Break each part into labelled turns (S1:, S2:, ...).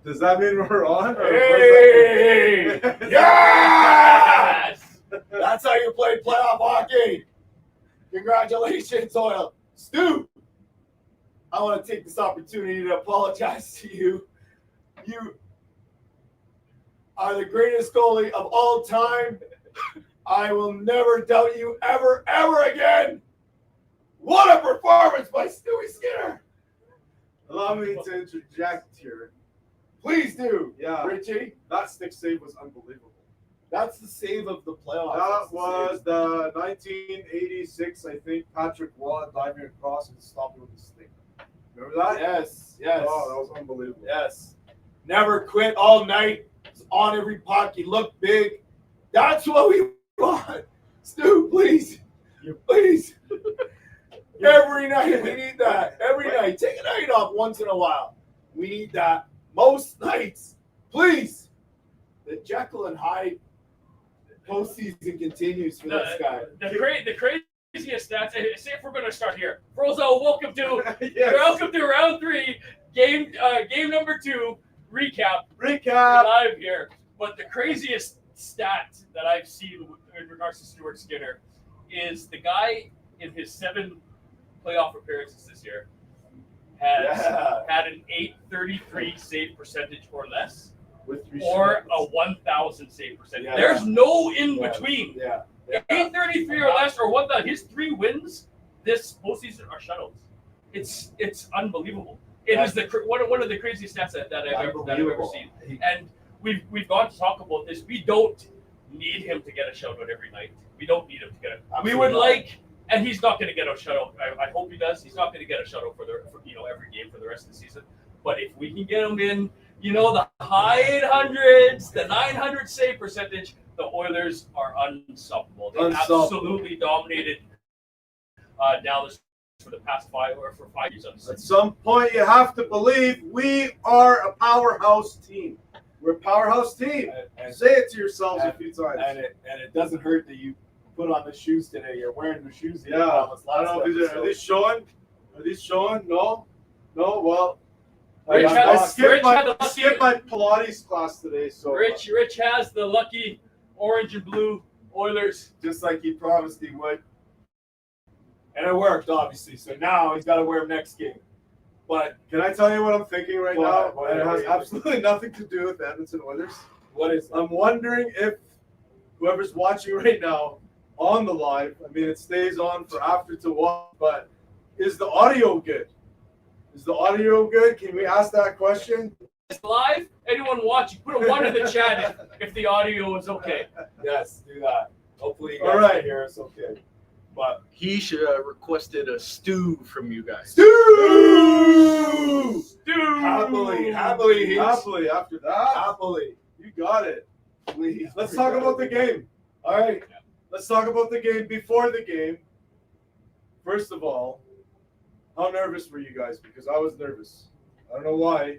S1: Does that mean we're on?
S2: Hey! Yes! That's how you play playoff hockey. Congratulations, Oil. Stu, I want to take this opportunity to apologize to you. You are the greatest goalie of all time. I will never doubt you ever again. What a performance by Stewie Skinner.
S1: Allow me to interject here.
S2: Please do.
S1: Yeah.
S2: Richie.
S1: That stick save was unbelievable.
S2: That's the save of the playoffs.
S1: That was the 1986, I think, Patrick Waugh diving across and stopping with the stick. Remember that?
S2: Yes.
S1: Oh, that was unbelievable.
S2: Yes. Never quit all night. It's on every puck. He looked big. That's what we want. Stu, please. Please. Every night we need that. Every night. Take a night off once in a while. We need that. Most nights. Please. The Jekyll and Hyde postseason continues for this guy.
S3: The craziest stats. See if we're going to start here. Frozo, welcome to round 3, game number 2 recap. Live here. But the craziest stat that I've seen in regards to Stuart Skinner is the guy in his 7 playoff appearances this year has had an .833 save percentage or less, or a 1,000 save percentage.
S2: Yeah.
S3: There's no in between.
S2: Yeah.
S3: 833 or less, or 1,000. His 3 wins this postseason are shutouts. It's unbelievable. It is one of the craziest stats that I've ever seen. And we've gone to talk about this. We don't need him to get a shutout every night. We don't need him to get it. We would like, and he's not going to get a shutout. I hope he does. He's not going to get a shutout for every game for the rest of the season. But if we can get him in, the high 800s, the 900 save percentage, the Oilers are unstoppable. They absolutely dominated Dallas for the past 5 years.
S1: At some point, you have to believe we are a powerhouse team. We're a powerhouse team. And say it to yourselves a few times.
S2: And it doesn't hurt that you put on the shoes today. You're wearing the shoes.
S1: Yeah. I don't know if are these showing? Are these showing? No. Well. I skipped my Pilates class today. So
S3: Rich has the lucky orange and blue Oilers,
S2: just like he promised he would. And it worked, obviously. So now he's got to wear them next game. But
S1: can I tell you what I'm thinking right now? It has absolutely nothing to do with the Edmonton Oilers.
S2: What is it?
S1: I'm wondering if whoever's watching right now on the live, I mean, it stays on for after to watch, but is the audio good? Is the audio good? Can we ask that question?
S3: It's live. Anyone watching, put a 1 in the chat if the audio is okay.
S2: Yes, do that. Hopefully you guys can hear us okay. But
S4: he should have requested a stew from you guys.
S1: Stew!
S2: Happily after that. Happily.
S1: You got it.
S2: Please.
S1: Let's talk about the game. All right. Let's talk about the game before the game. First of all, how nervous were you guys? Because I was nervous. I don't know why.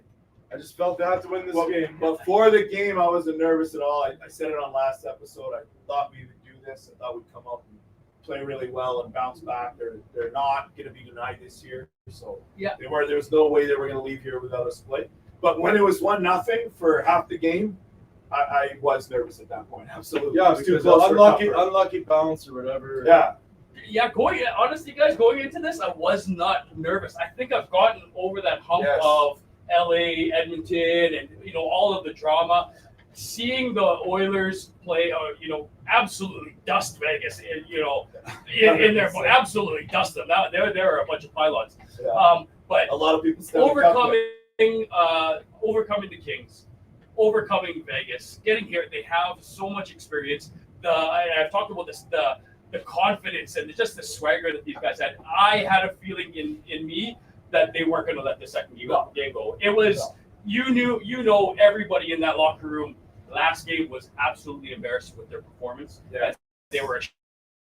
S1: I just felt they had to win this game.
S2: Before the game, I wasn't nervous at all. I said it on last episode. I thought we would do this. I thought we'd come up and play really well and bounce back. They're not going to be denied this year. So there was no way they were going to leave here without a split. But when it was 1-0 for half the game, I was nervous at that point. Absolutely.
S1: Yeah, because unlucky bounce or whatever.
S3: Yeah, honestly, guys, going into this, I was not nervous. I think I've gotten over that hump of LA, Edmonton, and all of the drama. Seeing the Oilers play, absolutely dust Vegas, in there, absolutely dust them. There are a bunch of pylons.
S2: Yeah.
S3: But
S2: a lot of people
S3: overcoming the Kings, overcoming Vegas, getting here. They have so much experience. I've talked about this. The confidence and just the swagger that these guys had. I had a feeling in me that they weren't going to let the second game go. It was everybody in that locker room. Last game was absolutely embarrassed with their performance.
S2: Yeah.
S3: They were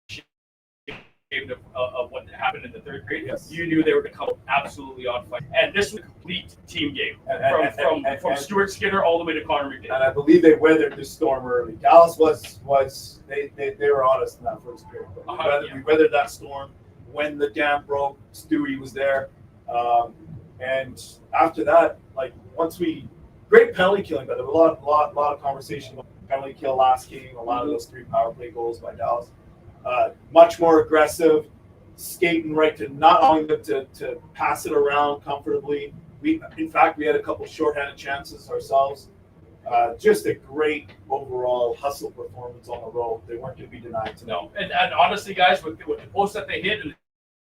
S3: ashamed of what happened in the third period.
S2: Yes.
S3: You knew they were going to come absolutely on fire. And this was a complete team game from Stuart Skinner all the way to Connor McDavid.
S2: And I believe they weathered the storm early. Dallas was they were honest in that first period. But we weathered that storm. When the dam broke, Stewie was there. And after that, like once we great penalty killing, but there was a lot of conversation about penalty kill last game. A lot of those 3 power play goals by Dallas. Much more aggressive, skating right to not allowing them to pass it around comfortably. In fact, we had a couple shorthanded chances ourselves. Just a great overall hustle performance on the road. They weren't going to be denied tonight.
S3: No, and honestly, guys, with the post that they hit and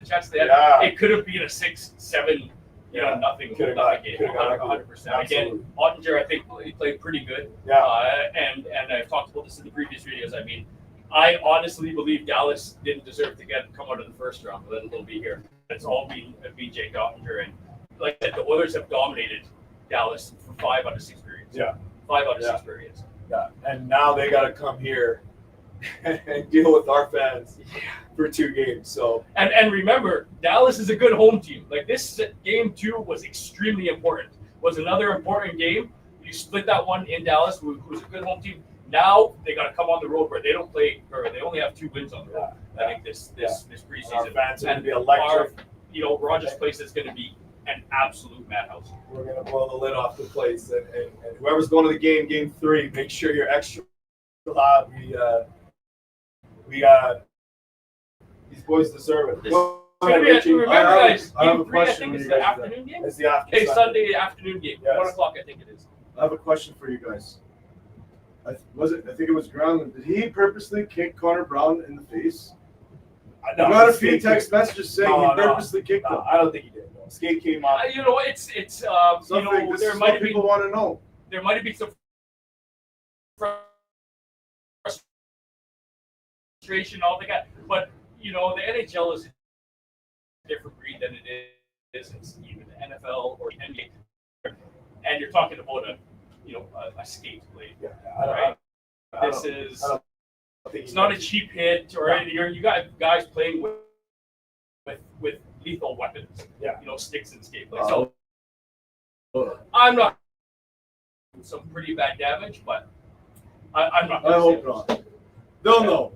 S3: the chance they had, it could have been a 6-7, nothing game. 100%. Again, Ottinger, I think he played pretty good.
S2: Yeah.
S3: And I've talked about this in the previous videos. I mean, I honestly believe Dallas didn't deserve to come out of the first round, but it'll be here. It's all been Jake Ottinger, and like I said, the Oilers have dominated Dallas for 5 out of 6 periods.
S2: Yeah.
S3: 5 out of 6 periods.
S2: Yeah. And now they got to come here and deal with our fans for 2 games. So
S3: and remember, Dallas is a good home team. Like this game 2 was extremely important. Was another important game. You split that one in Dallas, who's a good home team. Now they got to come on the road where they don't play, or they only have 2 wins on the road. I think this preseason.
S2: our fans are going to be electric.
S3: Rogers Place is going to be an absolute madhouse.
S2: We're going to blow the lid off the place. And whoever's going to the game 3, make sure you're extra loud. We these boys deserve it.
S3: Remember, guys,
S1: I have a
S3: game 3, I
S1: question
S3: think
S1: when
S3: it's
S1: you
S3: the
S1: guys do that.
S3: afternoon game.
S2: It's the afternoon.
S3: Hey, Sunday afternoon game.
S2: Yes.
S3: 1 o'clock, I think it is.
S1: I have a question for you guys. I think it was Granlund. Did he purposely kick Connor Brown in the face? I got a few text messages saying he purposely kicked him.
S2: I don't think he did. No. Skate came out.
S3: It's
S1: Something
S3: there might have
S1: people
S3: been
S1: want to know.
S3: there might have been some frustration, all that, but the NHL is a different breed than it is even the NFL or the NBA, and you're talking about a skate blade.
S2: Yeah,
S3: Right? It's not a cheap hit or anything. You got guys playing with lethal weapons.
S2: Yeah.
S3: Sticks and skate blades. So I'm not some pretty bad damage, but I'm not.
S1: I hope not. They'll know.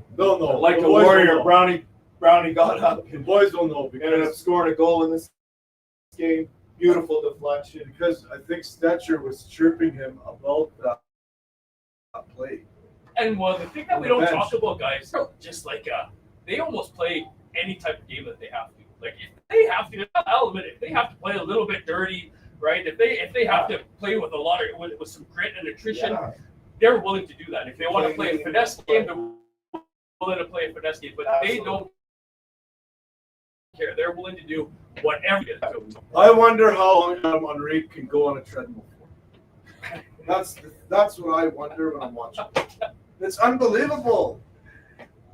S2: Like
S1: The
S2: a
S1: boys
S2: warrior,
S1: will know.
S2: Brownie got up
S1: The
S2: and
S1: boys don't know
S2: ended up
S1: because
S2: scoring a goal in this game. Beautiful deflection.
S1: I think Stetcher was chirping him about that play.
S3: And the thing that we
S1: On the
S3: don't
S1: bench.
S3: talk about, guys, just like they almost play any type of game that they have to. Like if they have to, I'll admit it, if they have to play a little bit dirty, right? If they have to play with a lot of with some grit and attrition, they're willing to do that. If they want to play a finesse game, they're willing to play a finesse game. But they don't care. They're willing to do whatever it is.
S1: I wonder how long Adam Henrique can go on a treadmill for. That's what I wonder when I'm watching. It's unbelievable.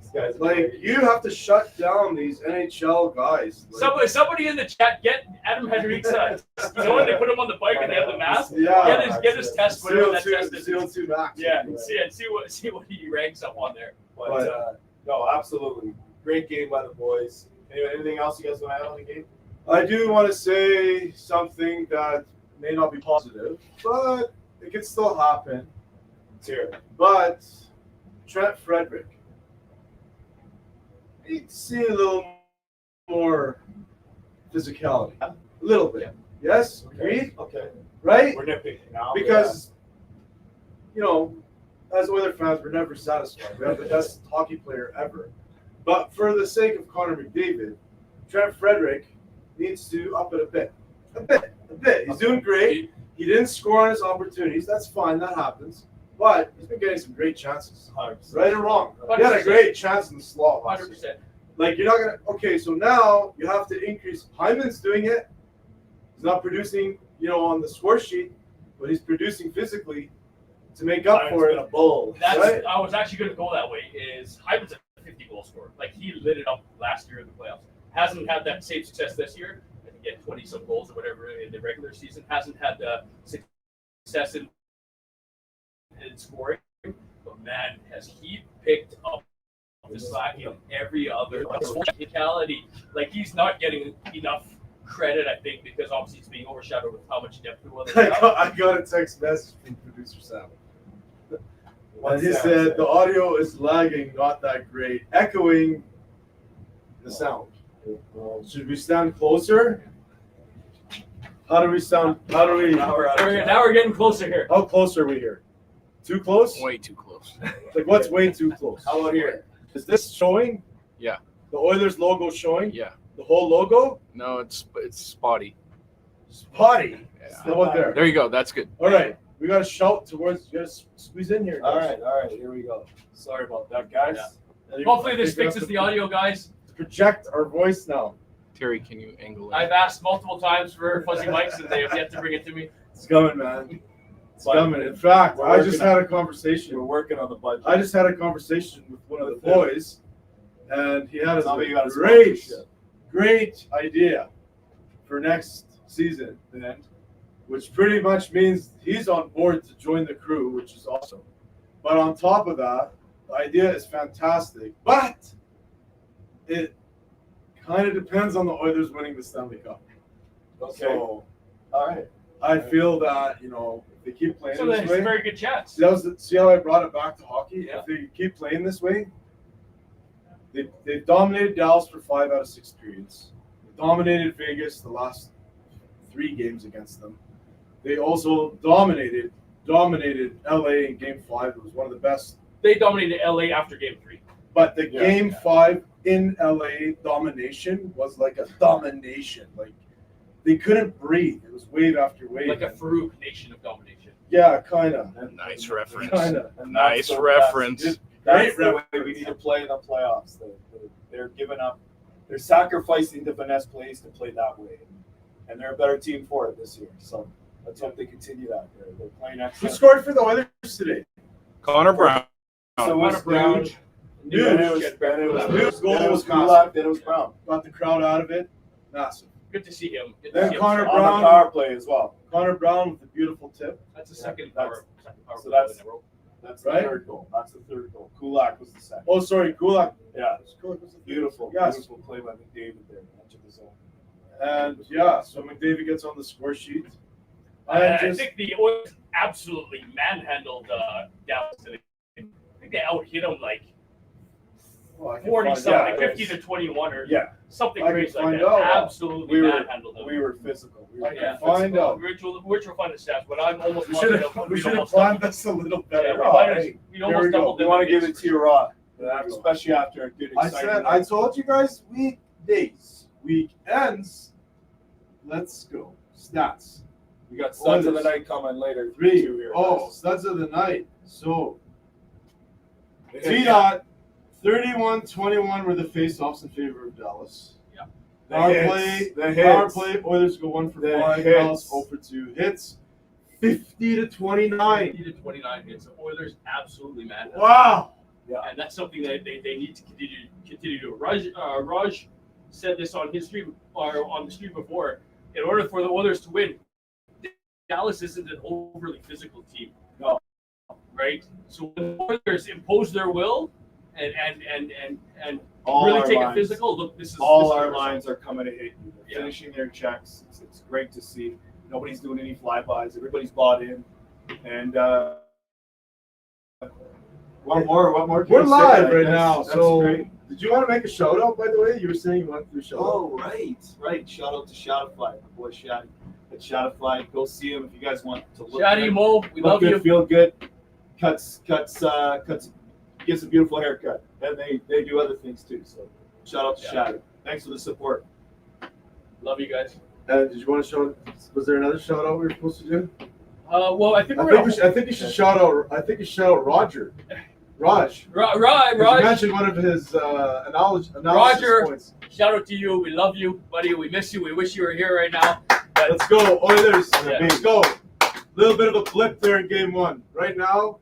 S2: These guys are
S1: Like
S2: crazy.
S1: you have to shut down these NHL guys. Like,
S3: Somebody in the chat, get Adam Henrique's when they put him on the bike and they have the mask.
S1: yeah,
S3: Get his test, whatever that test is.
S1: CO2 max.
S3: Yeah, see what he ranks up on there.
S2: But no, absolutely. Great game by the boys. Anything else you guys want to add on the game?
S1: I do want to say something that may not be positive, but it can still happen.
S2: Let's hear it.
S1: But Trent Frederick, I need to see a little more physicality. A little bit. Yes? Agreed?
S2: Okay.
S1: Right?
S2: We're nitpicking now.
S1: Because, as Oilers fans, we're never satisfied. We have the best hockey player ever. But for the sake of Connor McDavid, Trent Frederick needs to up it a bit. A bit. He's doing great. He didn't score on his opportunities. That's fine. That happens. But he's been getting some great chances.
S2: 100%.
S1: Right or wrong. He had a great chance in the slot.
S3: 100%.
S1: Like, you're not going to – okay, so now you have to increase – Hyman's doing it. He's not producing, on the score sheet, but he's producing physically to make up for it.
S2: Been a bull.
S1: Right?
S3: I was actually going to go that way. Is Hyman's a 50-goal scorer? Like he lit it up last year in the playoffs. Hasn't had that same success this year. I think he had 20-some goals or whatever in the regular season. Hasn't had the success in scoring. But man, has he picked up the slack in every other technicality. Like he's not getting enough credit, I think, because obviously it's being overshadowed with how much depth the Oilers have.
S1: I got a text message from producer Sam. And he said the audio is lagging, not that great, echoing the sound. Should we stand closer? How do we sound? How do we?
S2: Now we're out of time.
S3: Now we're getting closer here.
S1: How close are we here? Too close?
S4: Way too close.
S1: Like what's way too close?
S2: How about here?
S1: Is this showing?
S4: Yeah.
S1: The Oilers logo showing?
S4: Yeah.
S1: The whole logo?
S4: No, it's spotty.
S1: Spotty.
S4: Yeah.
S1: How about there?
S4: There you go. That's good.
S1: All right. We got to shout towards. You got to squeeze in here.
S2: All
S1: guys.
S2: right. Here we go. Sorry about that, guys.
S3: Yeah.
S1: And you-
S3: Hopefully this
S1: we have
S3: fixes
S1: to
S3: the audio, guys.
S1: Project our voice now.
S4: Terry, can you angle
S3: I've
S4: it?
S3: asked multiple times for fuzzy mics and they have yet to bring it to me.
S1: It's coming, man. It's
S2: But
S1: coming. In fact,
S2: we're
S1: I just
S2: working
S1: had a
S2: We're
S1: conversation.
S2: working on the budget.
S1: I just had a conversation with one of the boys, and he had
S2: Tell me you got
S1: a
S2: a
S1: great,
S2: sponsorship.
S1: great idea for next season,
S2: And
S1: which pretty much means he's on board to join the crew, which is awesome. But on top of that, the idea is fantastic, but it kind of depends on the Oilers winning the Stanley Cup.
S2: okay.
S1: So
S2: All right.
S1: I feel that, you know, if they keep playing
S3: So
S1: this
S3: there's
S1: way,
S3: a very good chance.
S1: see how I brought it back to hockey?
S3: Yeah.
S1: If they keep playing this way, they've dominated Dallas for 5 out of 6 periods. They dominated Vegas the last 3 games against them. They also dominated LA in Game 5. It was one of the best.
S3: They dominated LA after Game 3.
S1: But the
S2: Yeah,
S1: Game
S2: yeah.
S1: 5 in LA domination was like a domination. Like they couldn't breathe. It was wave after wave.
S3: Like a Farouk nation of domination.
S1: Yeah, kind of.
S4: Nice reference.
S1: Kind of.
S2: And
S4: Nice
S2: that's
S4: reference.
S2: That's
S1: Great
S2: the way
S1: reference.
S2: we need to play in the playoffs. They're giving up. They're sacrificing the finesse plays to play that way, and they're a better team for it this year. So let's hope they continue that. They're playing
S1: Who
S2: excellent.
S1: scored for the Oilers today?
S4: Connor Brown.
S2: So it was
S3: Connor Brown.
S2: Nuge. Then it was
S1: Nuge.
S2: Nuge.
S1: Goal
S2: Then it was
S1: was
S2: Kulak. Then it was Brown.
S1: Got the crowd out of it. Massive.
S3: Good to see him. Good to
S1: Then
S3: see him.
S1: Connor
S2: On
S1: Brown.
S2: the power play as well.
S1: Connor Brown with a beautiful tip.
S3: That's the second
S2: Yeah,
S3: power. Second power
S2: so
S3: play
S2: that's-
S3: in a row.
S2: That's
S1: Right?
S2: the third goal. That's the third goal. Kulak was the second.
S1: Oh, sorry, Gulak.
S2: Yeah,
S1: Gulak was the
S2: beautiful.
S1: Yes.
S2: Beautiful play by McDavid there. Edge of the zone.
S1: And yeah, so McDavid gets on the score sheet.
S3: I
S1: And just,
S3: think the Oilers absolutely manhandled Dallas today. I think they out-hit them like
S1: well, I can
S3: 40
S1: find-
S3: something,
S1: yeah,
S3: 50 to 21 or
S2: Yeah,
S3: something
S1: I can
S3: crazy like
S1: find
S3: that.
S1: out.
S3: Absolutely
S2: we
S3: manhandled them.
S2: were physical. We
S1: I
S2: were
S1: can
S3: Yeah.
S1: find out.
S3: Rich will find the stats, but I'm almost
S1: We
S3: positive
S1: should have
S3: we almost
S1: planned this a little
S3: doubled-
S1: better.
S3: yeah, we
S2: Oh,
S3: might have-
S2: hey,
S3: we
S1: here
S3: almost
S1: we go.
S3: doubled
S2: We
S3: them
S2: want to
S3: in
S2: give it
S3: games.
S2: to you raw,
S1: There we go.
S2: especially after a good,
S1: I
S2: exciting
S1: said,
S2: game.
S1: I told you guys, weekdays, weekends. Let's go. Stats.
S2: We got studs of the
S1: Oilers.
S2: night coming later.
S1: 3.
S2: Two here,
S1: Oh,
S2: guys.
S1: studs of the night. So,
S2: Yeah.
S1: T-Dot, 31-21 were the face-offs in favor of Dallas.
S2: The
S1: Power
S2: hits,
S1: play,
S2: the
S1: power
S2: hits.
S1: play, Oilers go 1 for
S2: The
S1: 5,
S2: hits.
S1: Dallas 0 for 2. Hits, 50 to 29.
S3: 50 to 29 hits. The Oilers absolutely manhandled.
S1: Wow.
S3: And that's something that they need to continue to do. Raj said this on his stream or on the stream before. In order for the Oilers to win, Dallas isn't an overly physical team.
S2: No.
S3: Right? So when the Oilers impose their will and
S2: All
S3: really
S2: our
S3: take
S2: lines.
S3: it physical, look, this is
S2: All
S3: this is
S2: our
S3: the result.
S2: lines are coming to hit you. They're
S3: Yeah.
S2: finishing their checks. It's great to see. Nobody's doing any flybys. Everybody's bought in. And what more? Can
S1: We're
S2: we say?
S1: live right
S2: That's-
S1: now.
S2: that's
S1: So,
S2: great.
S1: did you want to make a shout out, by the way? You were saying you wanted to do a shout out.
S2: Oh, right. Shout out to Shadowfly, my boy Shaddy. At Shadowfly, go see him if you guys want to look.
S3: Shadi
S2: good,
S3: Mo, we
S2: look
S3: love
S2: good,
S3: you.
S2: feel good. Cuts. Gives a beautiful haircut, and they do other things too. So, shout out to
S3: Yeah.
S2: Shaddy. Thanks for the support.
S3: Love you guys.
S1: And did you want to shout? Was there another shout out we were supposed to do?
S3: Well, I think
S1: I
S3: we're
S1: think,
S3: gonna.
S1: I think you should shout out. I think you should shout out Roger. Raj. 'Cause You
S3: Raj,
S1: mentioned one of his analysis
S3: Roger.
S1: points.
S3: shout out to you. We love you, buddy. We miss you. We wish you were here right now. But
S1: Let's go, Oilers.
S3: Yeah.
S1: Let's go. Little bit of a blip there in game 1. Right now,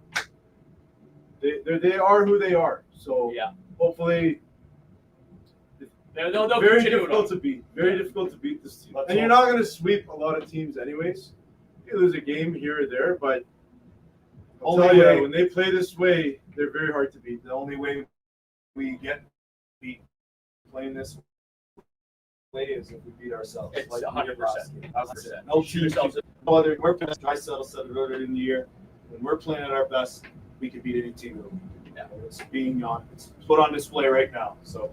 S1: they are who they are. So
S3: yeah,
S1: hopefully,
S3: they'll
S1: very
S3: continue it
S1: difficult
S3: on.
S1: to beat. Very difficult to beat this team.
S2: Let's
S1: And you're
S2: hope.
S1: not going to sweep a lot of teams anyways. You lose a game here or there, but I'll
S2: Only
S1: tell you,
S2: way-
S1: when they play this way, they're very hard to beat.
S2: The only way we get beat playing this way is if we beat ourselves.
S3: It's
S2: we did
S3: 100%.
S2: last game. That's it.
S3: 100%.
S2: No
S3: Shoot
S2: team.
S3: yourselves.
S2: No other. We're playing. I said it earlier in the year. When we're playing at our best, we can beat any team.
S3: Yeah.
S2: It's it's put on display right now. So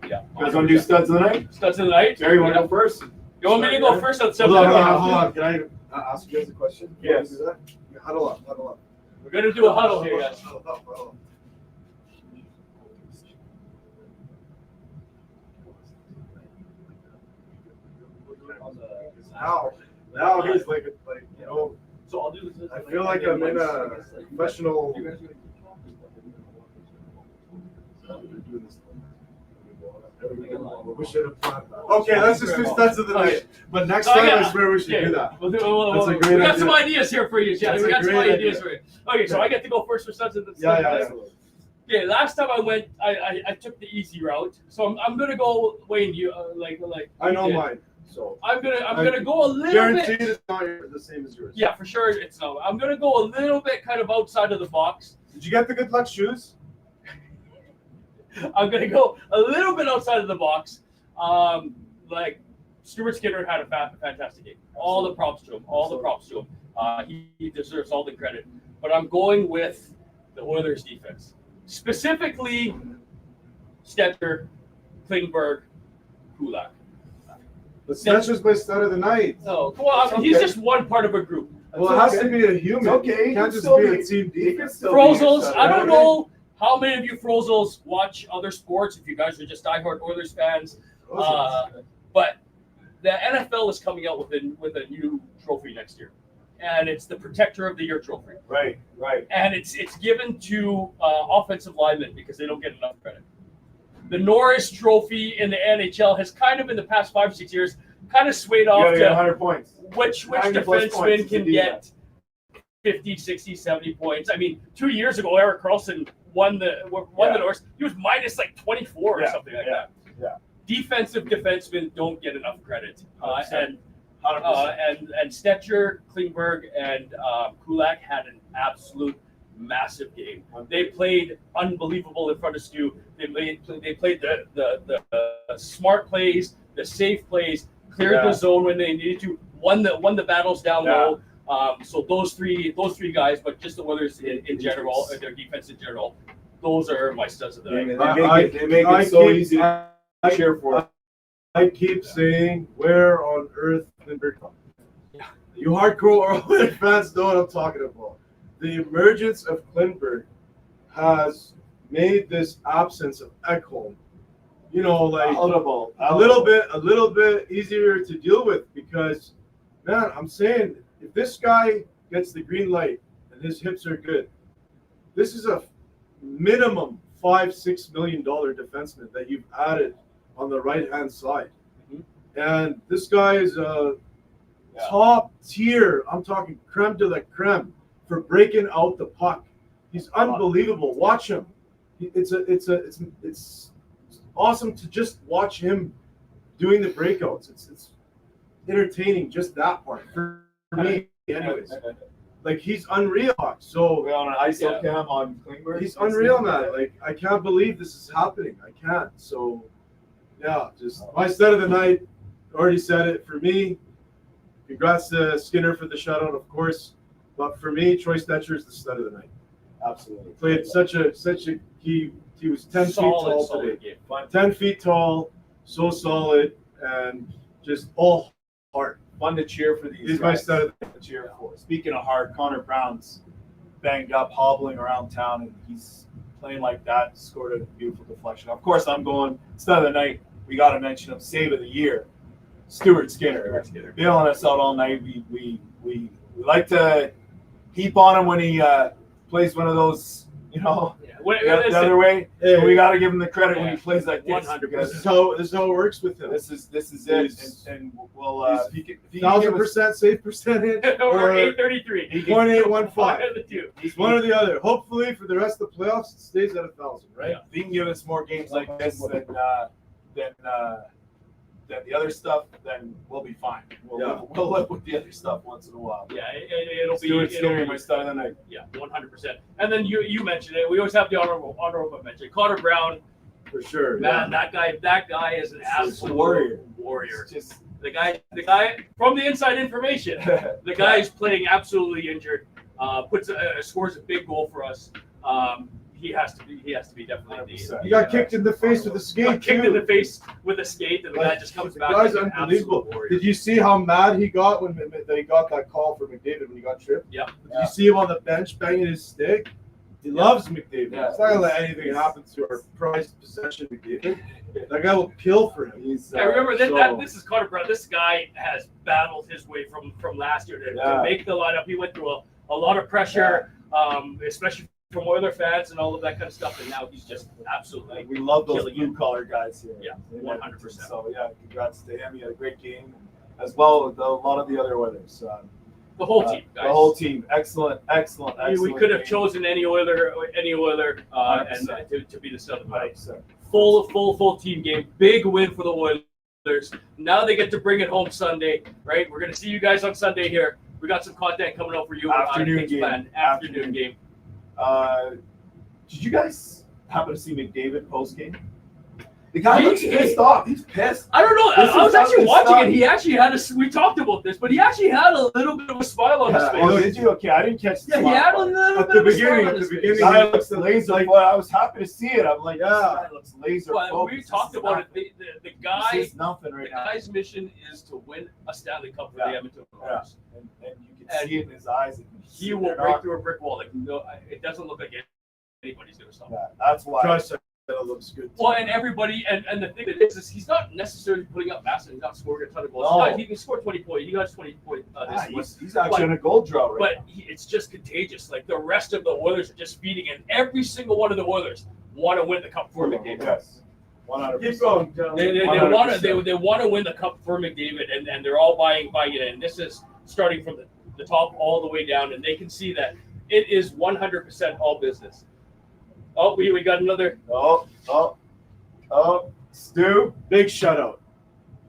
S3: Yeah.
S2: you guys want to do studs of the night?
S3: Studs of the night.
S2: Jerry, you want to
S3: Yeah.
S2: go first?
S3: You want me to go first on
S1: Hold
S3: subject?
S1: on, hold on. Can I ask you guys a question?
S3: Yes.
S1: Can I do that? Yeah, huddle up.
S3: We're gonna do a huddle here, guys.
S1: Huddle up. Now he's like you know.
S3: So I'll do this.
S1: I feel like I'm in a professional. We should have planned that. Okay, let's just do stats of the night. But next time, I swear we should do that.
S3: We'll do,
S1: That's a
S3: we
S1: great
S3: got some
S1: idea.
S3: ideas here for you, Jeff.
S1: That's
S3: We
S1: a
S3: got some
S1: great
S3: ideas
S1: idea.
S3: for you. Okay, so I get to go first for stats of the
S1: Yeah.
S3: Okay, last time I went, I took the easy route. So I'm gonna go Wayne. You like
S1: I know
S3: you did.
S1: mine. So
S3: I'm gonna go a little
S1: guaranteed
S3: bit.
S1: it's not the same as yours.
S3: Yeah, for sure it's no. I'm gonna go a little bit kind of outside of the box.
S1: Did you get the good luck shoes?
S3: I'm gonna go a little bit outside of the box. Like Stuart Skinner had a fantastic game. All the props to him. He deserves all the credit. But I'm going with the Oilers defense, specifically Stetcher, Klingberg, Kulak.
S1: But Stetcher's my stud of the night.
S3: No, well, he's just one part of a group.
S1: Well, it has to be a human.
S2: It's okay.
S1: It
S2: He
S1: can't
S2: can
S1: just
S2: still
S1: be a
S2: be-
S1: team
S2: he can
S1: defense.
S2: still be
S3: Frozels,
S2: a stud,
S3: I don't
S2: right?
S3: know how many of you Frozels watch other sports, if you guys are just diehard Oilers fans. But the NFL is coming out with a new trophy next year, and it's the Protector of the Year trophy,
S2: Right.
S3: and it's given to offensive linemen because they don't get enough credit. The Norris Trophy in the NHL has kind of in the past 5 or 6 years kind of swayed
S2: You
S3: off
S2: gotta get
S3: to
S2: 100 points.
S3: which
S2: 90 plus points
S3: defenseman
S2: to
S3: can
S2: do
S3: get 50, 60, 70 points. I mean, 2 years ago, Eric Carlson won the Norris. He was minus like 24 or something like that.
S2: Yeah.
S3: Defensive defensemen don't get enough credit.
S2: 100%.
S3: And Stetcher, Klingberg, and Kulak had an absolute massive game. They played unbelievable in front of Stu. They played the smart plays, the safe plays, cleared the zone when they needed to, won the battles down low. So those three guys, but just the Oilers in general, their defense in general, those are my studs of the night.
S2: They make it so easy to cheer for.
S1: I keep saying, where on earth Klingberg? You hardcore Oilers fans know what I'm talking about. The emergence of Klingberg has made this absence of Ekholm,
S2: Palatable.
S1: a little bit easier to deal with because, man, I'm saying if this guy gets the green light and his hips are good, this is a minimum $5-6 million defenseman that you've added on the right hand side, and this guy is a top tier. I'm talking creme de la creme for breaking out the puck. He's unbelievable. Watch him. It's awesome to just watch him doing the breakouts. It's entertaining, just that part for me, anyways. Like, he's unreal. So
S2: We're on an ISO cam on Klingberg.
S1: he's unreal, man. Like, I can't believe this is happening. I can't. So yeah, just my stud of the night. Already said it for me. Congrats to Skinner for the shutout, of course. But for me, Troy Stetcher is the stud of the night.
S2: Absolutely.
S1: Played such a he was 10 feet tall
S3: Solid
S1: today.
S3: game.
S1: 10 feet tall, so solid, and just all heart.
S2: Fun to cheer for these
S1: He's my
S2: guys.
S1: stud of
S2: To cheer for. Speaking of hard, Connor Brown's banged up, hobbling around town, and he's playing like that. Scored a beautiful deflection. Of course, I'm going stud of the night. We got to mention him. Save of the year, Stuart Skinner. Bailing us out all night. We like to heap on him when he plays one of those, the other way.
S1: Hey,
S2: We got to give him the credit when he plays like this.
S3: 100%.
S2: because
S1: this is how it works with him.
S2: This is it,
S1: He's-
S2: and we'll if he can give us
S1: 1,000% save percentage
S3: Or
S1: or
S3: 833.
S1: 0.815.
S3: One of the two.
S1: It's one or the other. Hopefully, for the rest of the playoffs, it stays at 1,000, right?
S3: Yeah.
S2: if he can give us more games like this than the other stuff, then we'll be fine. We'll live with the other stuff once in a while.
S3: Yeah, it'll be.
S2: Stuart Skinner,
S3: It'll
S2: my
S3: be
S2: stud of the night.
S3: yeah, 100%. And then you mentioned it. We always have the honorable mention. Connor Brown,
S1: For sure.
S3: man, that guy is an absolute warrior.
S2: It's just
S3: The guy from the inside information. The guy is playing absolutely injured. Scores a big goal for us. he has to be definitely the.
S1: He got kicked in the face with a skate.
S3: Got kicked in
S1: too.
S3: the face with a skate, and the guy just comes
S1: The
S3: back.
S1: guy's
S3: like an
S1: unbelievable.
S3: absolute warrior.
S1: Did you see how mad he got when they got that call for McDavid when he got tripped?
S3: Yeah.
S1: Did you see him on the bench banging his stick? He loves McDavid.
S2: Yeah.
S1: He's not gonna let anything happen to our prized possession, McDavid. That guy will kill for him.
S3: I remember this.
S1: so-
S3: This is Connor Brown. This guy has battled his way from last year to make the lineup. He went through a lot of pressure, especially from Oiler fans and all of that kind of stuff. And now he's just absolutely.
S2: We love those
S3: killing
S2: blue collar guys here.
S3: Yeah,
S2: In
S3: 100%.
S2: Edmonton. So yeah, congrats to him. He had a great game, as well as a lot of the other Oilers.
S3: The whole team, guys.
S2: The whole team, excellent.
S3: We could have
S2: game.
S3: chosen any Oiler, and
S2: 100%.
S3: to be the Southern Valley.
S2: 100%.
S3: Full team game. Big win for the Oilers. Now they get to bring it home Sunday, right? We're gonna see you guys on Sunday here. We got some content coming out for you.
S2: Afternoon
S3: Kings
S2: game.
S3: Fan. Afternoon game.
S2: Did you guys happen to see McDavid post game? The guy looks
S3: He-
S2: pissed off. He's pissed.
S3: I don't know.
S2: This
S3: I was
S2: is
S3: actually
S2: not
S3: watching
S2: his
S3: it. He actually had we talked about this, but he actually had a little bit of a smile on his face.
S2: Oh, did you? Okay, I didn't catch the
S3: Yeah, he
S2: smile
S3: had a
S2: part.
S3: little
S1: At
S3: bit
S1: the
S3: of a smile
S1: beginning,
S3: on
S1: at
S3: his
S1: the
S3: face.
S1: beginning,
S2: Guy looks laser.
S1: like-
S2: Well, I was happy to see it. I'm like,
S1: Yeah.
S2: this guy looks laser
S3: Well,
S2: focused.
S3: we talked about it. The guy,
S2: This is nothing
S3: the
S2: right now.
S3: guy's mission is to win a Stanley Cup for
S2: Yeah.
S3: the Edmonton
S2: Yeah.
S3: Oilers.
S2: And you can see it in his eyes.
S3: He will break through a brick wall. Like no, it doesn't look like anybody's going to stop him.
S2: Yeah, that's why.
S1: Josh said that looks good.
S3: Well, and everybody, and the thing that is he's not necessarily putting up massive. He's not scoring a ton of goals.
S2: No.
S3: He can score 20 points. He got 20 points this week.
S2: He's actually on a gold drought right
S3: But it's just contagious. Like the rest of the Oilers are just feeding, and every single one of the Oilers want to win the cup for
S2: now.
S3: McDavid.
S2: Yes. 100%.
S1: Keep going, gentlemen.
S3: They want to they want to win the cup for McDavid, and they're all buying it in. This is starting from the top all the way down, and they can see that it is 100% all business. Oh, we got another.
S2: Stu.
S1: Big shutout.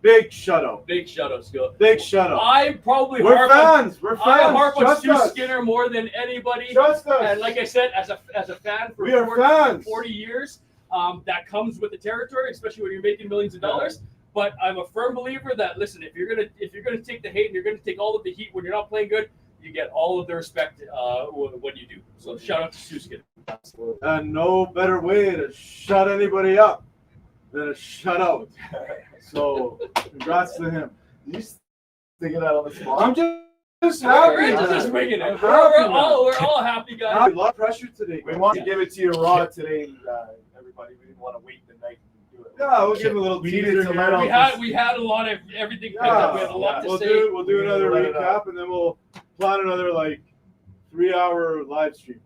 S1: Big shutout.
S3: Big shutout, Skill.
S1: Big shutout.
S3: I probably
S1: We're
S3: harp on,
S1: fans. We're
S3: I
S1: fans.
S3: harp on
S1: Trust
S3: Stu
S1: us.
S3: Skinner more than anybody.
S1: Trust us.
S3: And like I said, as a fan for
S1: We are fans.
S3: 40 years, that comes with the territory, especially when you're making millions of dollars. But I'm a firm believer that listen, if you're gonna take the hate and you're gonna take all of the heat when you're not playing good, you get all of the respect when you do. So shout out to Stu Skinner.
S1: And no better way to shut anybody up than a shutout. So, congrats to him.
S2: You thinking that on the spot?
S1: I'm just happy.
S3: We're
S1: man.
S3: just bringing it.
S1: I'm
S3: We're
S1: happy,
S3: all happy,
S1: man.
S3: guys.
S1: A lot of pressure today.
S2: We want to give it to you raw today, everybody. We didn't want to wait the night to do it.
S1: Yeah, we'll give a little
S2: We needed
S1: teaser
S2: to
S1: here.
S2: let off
S3: We had a lot of everything. picked
S1: Yeah,
S3: up. We had a lot to say.
S1: We'll do another
S2: Let it
S1: recap, and then we'll plan another 3-hour live stream.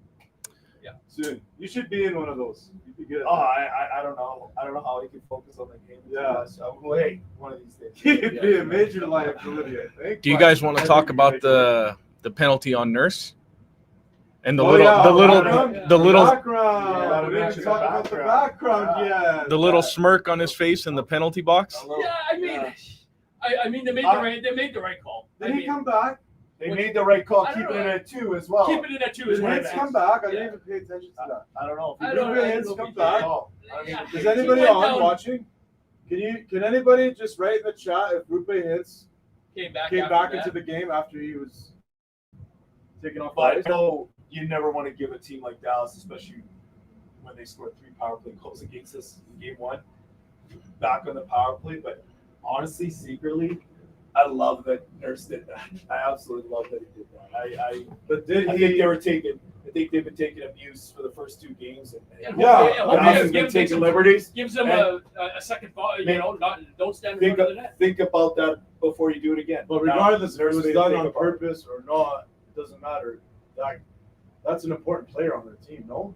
S3: Yeah.
S1: Soon. You should be in one of those. You'd be good.
S2: Oh, I don't know. I don't know how he can focus on the game.
S1: Yeah.
S2: So, well, hey, one of these days.
S1: You'd be a major liability, I think.
S4: Do you
S1: but
S4: guys want
S1: I
S4: to
S1: think
S4: talk
S1: you'd
S4: about
S1: make
S4: the penalty on Nurse and the
S1: Oh,
S4: little
S1: yeah,
S4: the little
S1: background?
S4: the little
S1: background.
S2: Yeah,
S1: We didn't
S2: mention
S1: talk
S2: the
S1: about the
S2: background.
S1: background yet.
S4: the little smirk on his face in the penalty box?
S3: Yeah, I mean,
S2: Yeah.
S3: I mean, they made the right call.
S1: Did
S3: I
S1: he
S3: mean,
S1: come back?
S2: They made the right call,
S3: I don't
S2: keeping
S3: know.
S2: it at 2 as well.
S3: keeping it at 2
S1: Did
S3: is what
S1: Hintz
S3: it
S1: come
S3: is.
S1: back? I
S3: Yeah.
S1: didn't even pay attention to that.
S2: I don't know. If
S3: I
S2: he
S3: don't
S2: did.
S3: know.
S1: Hintz
S3: I don't
S1: come
S3: know
S1: back?
S2: No. I don't
S3: Yeah.
S2: even
S1: Is
S2: think-
S1: anybody
S3: went
S1: on
S3: down-
S1: watching? Can anybody just write in the chat if Rupe Hintz
S3: Came back
S1: came
S3: after
S1: back
S3: that.
S1: into the game after he was taken off the
S2: But
S1: ice?
S2: no, you never want to give a team like Dallas, especially when they scored 3 power play goals against us in game 1, back on the power play. But honestly, secretly, I love that Nurse did that. I absolutely love that he did that.
S1: But did
S2: I
S1: he?
S2: think they were taking. I think they've been taking abuse for the first 2 games, and
S3: And
S1: Yeah,
S3: hopefully-
S1: yeah,
S3: hopefully
S2: Dallas
S3: it
S2: has been
S3: gives
S2: taking
S3: them-
S2: liberties.
S3: gives them
S2: And
S3: a second thought. You
S2: Think-
S3: know, don't stand in
S2: Think,
S3: front of the net.
S2: think about that before you do it again.
S1: But
S2: Now,
S1: regardless if it
S2: Nurse
S1: was
S2: made a
S1: done
S2: thing
S1: on
S2: about it.
S1: purpose or not, it doesn't matter. That's an important player on their team, no?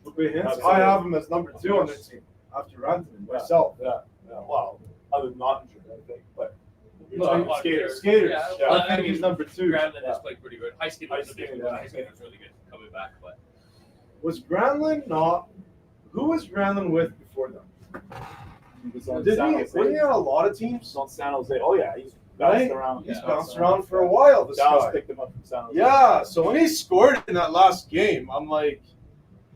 S1: Rupe Hintz,
S2: Absolutely.
S1: I have him as number 2 on their team after Anthony, myself.
S2: Yeah. Well, other than not injured, I think, but you're
S1: No,
S2: talking
S3: I'm-
S2: skaters.
S1: Skaters.
S3: Yeah,
S2: Yeah.
S3: well,
S1: I think he's number 2.
S3: Granlund has played pretty good. High Skin was a big
S2: High
S3: one.
S2: Skin,
S3: High Skin was really good coming back, but
S1: Was Granlund not? Who was Granlund with before them?
S2: He was on
S1: Did
S2: San
S1: he?
S2: Jose.
S1: Wasn't he on a lot of
S2: He
S1: teams?
S2: was on San Jose. Oh yeah, he's bounced
S1: Right?
S2: around.
S1: He's
S3: Yeah.
S1: bounced around for a while. This
S2: Dallas
S1: guy.
S2: picked him up from San Jose.
S1: Yeah. So when he scored in that last game, I'm like,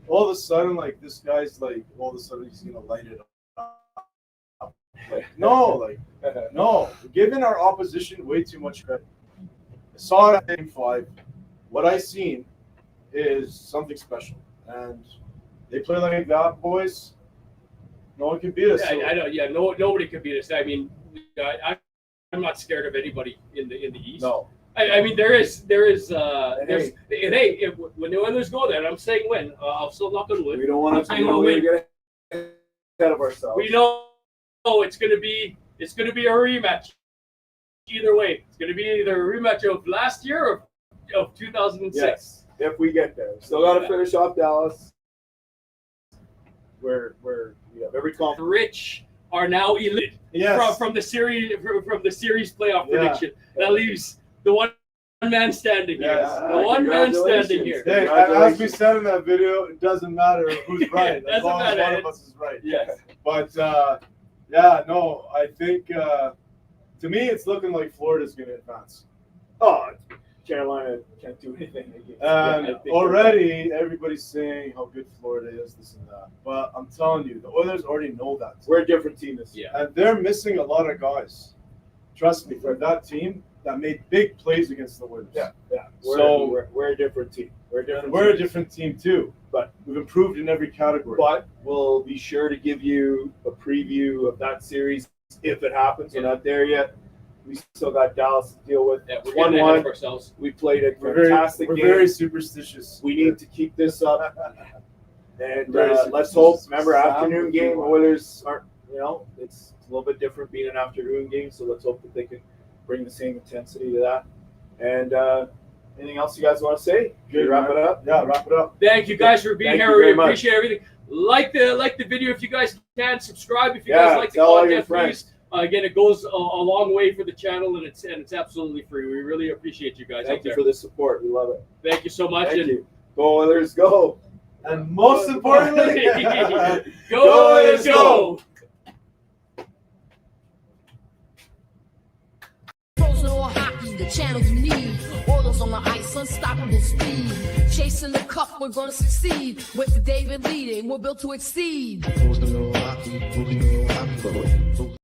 S1: all of a sudden, like this guy's like, all of a sudden he's gonna light it up. Like, no, no. We're giving our opposition way too much credit. I saw it in game 5. What I seen is something special, and They play like that, boys. No one can beat us.
S3: I know. Yeah, nobody could beat us. I mean, I'm not scared of anybody in the East.
S1: No.
S3: I mean, there's when the Oilers go there, and I'm saying when, I'll still knock on wood.
S2: We don't want to get ahead of ourselves.
S3: We know it's gonna be a rematch. Either way, it's gonna be either a rematch of last year or of 2006.
S2: Yes, if we get there. Still got to finish off Dallas. Where we have every
S3: The
S2: confidence.
S3: rich are now elite
S1: Yes.
S3: from the series playoff
S1: Yeah.
S3: prediction. That leaves the one man standing here.
S1: Yes.
S3: The one man standing here.
S1: Hey, as we said in that video, it doesn't matter who's right.
S3: It
S1: As long as
S3: doesn't
S1: one
S3: matter.
S1: of us is right.
S3: Yes.
S1: But yeah, no, I think to me it's looking like Florida's going to advance.
S2: Oh, Carolina can't do anything.
S1: And
S2: I think
S1: already everybody's saying how good Florida is, this and that. But I'm telling you, the Oilers already know that.
S2: we're a different team this year.
S3: Yeah.
S1: And they're missing a lot of guys. Trust me, for that team that made big plays against the Oilers.
S2: Yeah. We're a different team. We're
S1: a different team too, but we've improved in every category.
S2: But we'll be sure to give you a preview of that series if it happens. We're not there yet. We still got Dallas to deal with.
S3: Yeah, we're getting ahead of
S2: 1-1.
S3: ourselves.
S2: We played a
S1: we're
S2: fantastic game.
S1: very superstitious.
S2: We need to keep this up. And
S1: Very
S2: let's hope.
S1: superstitious.
S2: Remember, afternoon game.
S1: Sam,
S2: Oilers aren't. It's a little bit different being an afternoon game. So let's hope that they can bring the same intensity to that. And anything else you guys want to say? Should we wrap it up?
S1: Yeah, wrap it up.
S3: Thank you guys for being
S2: Thank
S3: here.
S2: you
S3: We
S2: very much.
S3: appreciate everything. Like the video if you guys can. Subscribe if you
S2: Yeah,
S3: guys like the
S2: tell all your
S3: content,
S2: friends.
S3: please. Again, it goes a long way for the channel, and it's absolutely free. We really appreciate you guys out
S2: Thank you
S3: there.
S2: for the support. We love it.
S3: Thank you so much.
S2: Thank
S3: and
S2: you. Go Oilers, go!
S1: And most importantly,
S3: Go Oilers, go!
S5: Frozen or hockey, the channel you need. Oilers on the ice, unstoppable speed. Chasing the cup, we're gonna succeed. With David leading, we're built to exceed.
S6: Frozen no hockey, frozen no hockey.